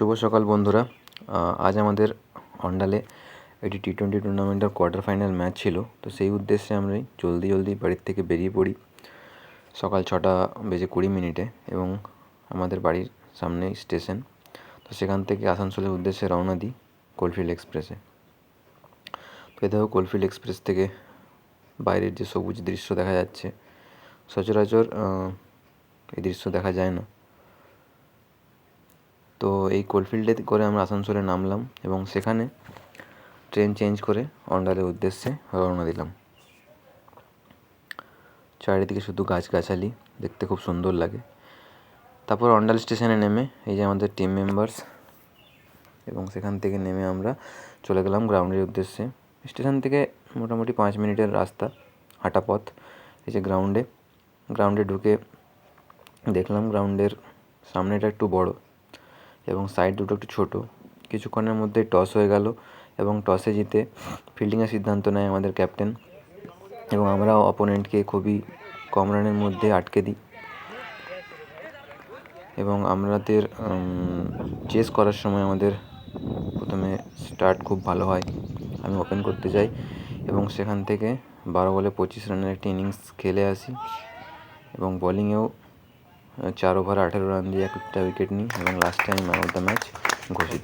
শুভ সকাল বন্ধুরা। আজ আমাদের অন্ডালে একটি টি-20 টুর্নামেন্টের কোয়ার্টার ফাইনাল ম্যাচ ছিল। তো সেই উদ্দেশ্যে আমরা জলদি বাড়ির থেকে বেরিয়ে পড়ি সকাল 6:20 এবং আমাদের বাড়ির সামনেই স্টেশন। তো সেখান থেকে আসানসোলের উদ্দেশ্যে রওনা দিই কোলফিল্ড এক্সপ্রেসে। তো এই দেখো কোলফিল্ড এক্সপ্রেস থেকে বাইরের যে সবুজ দৃশ্য দেখা যাচ্ছে, সচরাচর এই দৃশ্য দেখা যায় না। তো এই কোলফিল্ডে করে আমরা আসানসোলে নামলাম এবং সেখানে ট্রেন চেঞ্জ করে অন্ডালের উদ্দেশ্যে রওনা দিলাম। চারিদিকে শুধু গাছগাছালি, দেখতে খুব সুন্দর লাগে। তারপর অন্ডাল স্টেশনে নেমে এই যে আমাদের টিম মেম্বার্স, এবং সেখান থেকে নেমে আমরা চলে গেলাম গ্রাউন্ডের উদ্দেশ্যে। স্টেশন থেকে মোটামুটি 5 মিনিটের রাস্তা, হাঁটা পথ। এই যে গ্রাউন্ডে ঢুকে দেখলাম গ্রাউন্ডের সামনেটা একটু বড় এবং সাইড দুটো একটু ছোটো। কিছুক্ষণের মধ্যেই টস হয়ে গেল এবং টসে জিতে ফিল্ডিংয়ের সিদ্ধান্ত নেয় আমাদের ক্যাপ্টেন, এবং আমরা অপোনেন্টকে খুবই কম রানের মধ্যে আটকে দিই এবং আমাদের চেস করার সময় আমাদের প্রথমে স্টার্ট খুব ভালো হয়। আমি ওপেন করতে যাই এবং সেখান থেকে 12 বলে 25 রানের একটি ইনিংস খেলে আসি এবং বোলিংয়েও 4 ওভার 18 রান দিয়ে একটা উইকেট নিই এবং লাস্টে আমি ম্যান অফ দ্য ম্যাচ ঘোষিত।